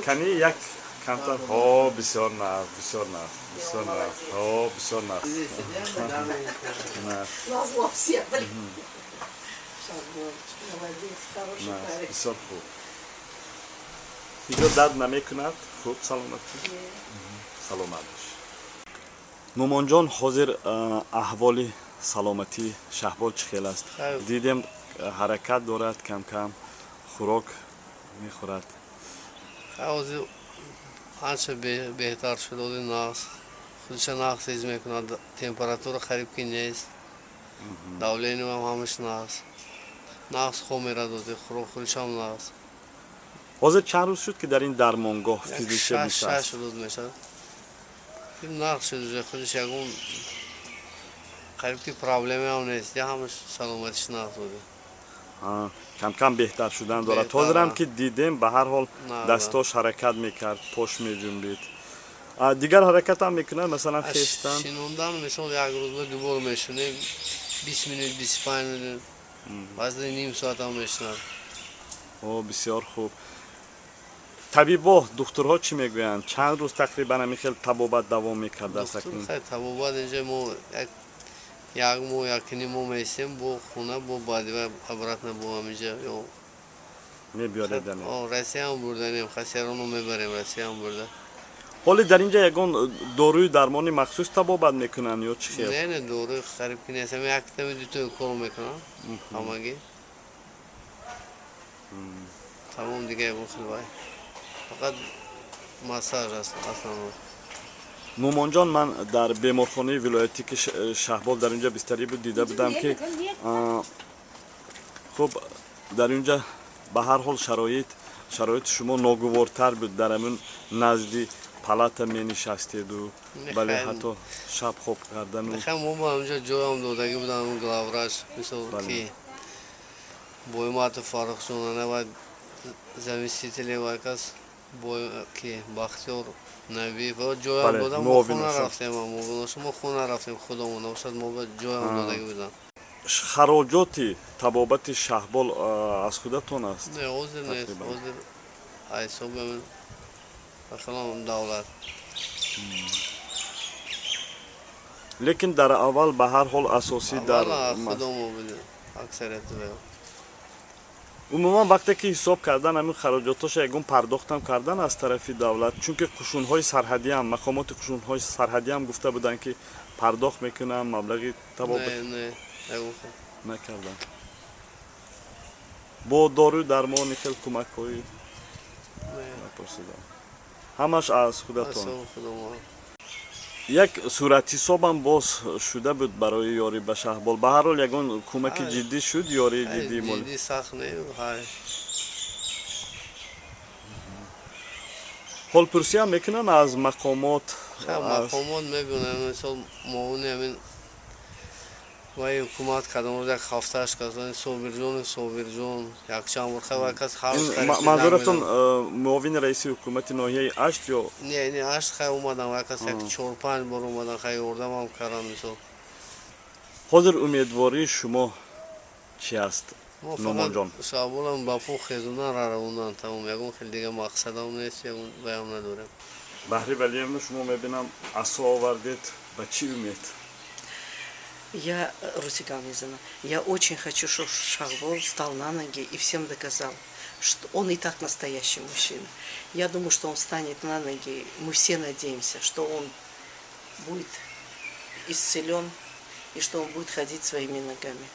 Kani jak kamtar? О, бисёр наф, бисёр наф, бисёр наф. О, бисёр наф. Назло всем, блин. Молодец, хороший парень. بسیار خوب. دیگه درد نمیکند؟ خوب سلامتی؟ سلامت باش. نومان جان حاضر احوال سلامتی شهبال چه خیلی است؟ دیدیم حرکت دارد کم کم خوراک میخورد. حاضر آنچه بهتر شده نقص خودش نقص ایز میکند تمپراتور خریب کی نیست داولینی هم همش نقص خوب میرد خوراک خودش هم نقص. حاضر چند روز شد که در این درمانگاه فیزیکی نشست؟ 6 روز میشد. این نقص شده خودش یکون خریب کی پرابلمی هم نیست یا همش سلامتیش نقص بوده. کم کم بهتر شدن دارد. حاضر هم که دیدیم به هر حال دستاش حرکت میکرد، پشت میجنبید. دیگر حرکت هم میکنه مثلا خیستن؟ شنوندن مثلا یک روز به دوبار میشونیم 20 minut 25 minut بعضی نیم ساعت هم میشنن. بسیار خوب. طبیبا دکترها چی میگویند؟ چند روز تقریبا همین خیلی طبابت دوام میکرد در سکن؟ خیلی طبابت اینجا ما یک مو یکی مو میسیم با خونه با بعدی و عبرت نبو همینجا یا میبیاردن. رسی هم بردنیم خسیران رو میبریم رسی هم برده. حالی در اینجا یکان داروی درمانی مخصوص طبابت میکنن یا چی خیلی؟ نه داروی خریب که نیست همین یک تمی دیتو کار میکنن همگی تمام دیگه یکون خیلی باید فقط مساج است اصلا. نومان جان من در بیمارخانه ولایتی که شهبال در اینجا بستری بود دیده بودم که خب در اینجا به هر حال شرایط شما ناگوارتر بود. در همون نزدی پلات می نشستید و ولی حتی شب خواب کردن و ما با همونجا جای هم دادگی بودن اون گلاوراش مثل که بایمات فارغ شدنه باید زمین سیتلی باید کس که بختیار نبی و جای هم دادن ما خونه رفتیم ما خونه رفتیم خودمون نباشد ما با جای هم دادگی بودن. خراجات طبابت شهبال از خودتون است؟ نه عوض نیست عوض ایسا بمین بخلام دولت. لیکن در اول به هر حال اساسی در خودمون بودیم اکثریت بودیم. عموما وقتی که حساب کردن همین خراجاتش یکون پرداخت هم کردن از طرف دولت چون که قشون‌های سرحدی هم مقامات قشون‌های سرحدی هم گفته بودن که پرداخت میکنن مبلغی طبابت نه نکردن. با دارو درمان خیلی کمک هایی نپرسیدم همش از خودتون. یک صورت حساب هم باز شده بود برای یاری به شهبال. به هر حال یکان کمک جدی شد یاری جدی جدی سخت نه حال پرسی هم میکنن از مقامات میبینن مثل معاون همین وای حکومت کدام روز یک هفتهش کسان صابر جون یک چند ورخه و کس حوض خرید منظورتون معاون رئیس حکومت ناحیه اشت یا نه اشت خیلی اومدن و کس یک 4-5 بار اومدن خیلی اردم هم کردن مثل. حاضر امیدواری شما چی است نومان جان؟ شهبال هم باپو خیزوندن را روندن تمام یکون خیلی دیگه مقصد هم نیست یکون بیام نداریم. بحری ولی هم شما میبینم عصا آوردید به چی امید؟ Я Русика Мизина. Я очень хочу, чтобы Шахбал встал на ноги и всем доказал, что он и так настоящий мужчина. Я думаю, что он встанет на ноги. Мы все надеемся, что он будет исцелен и что он будет ходить своими ногами.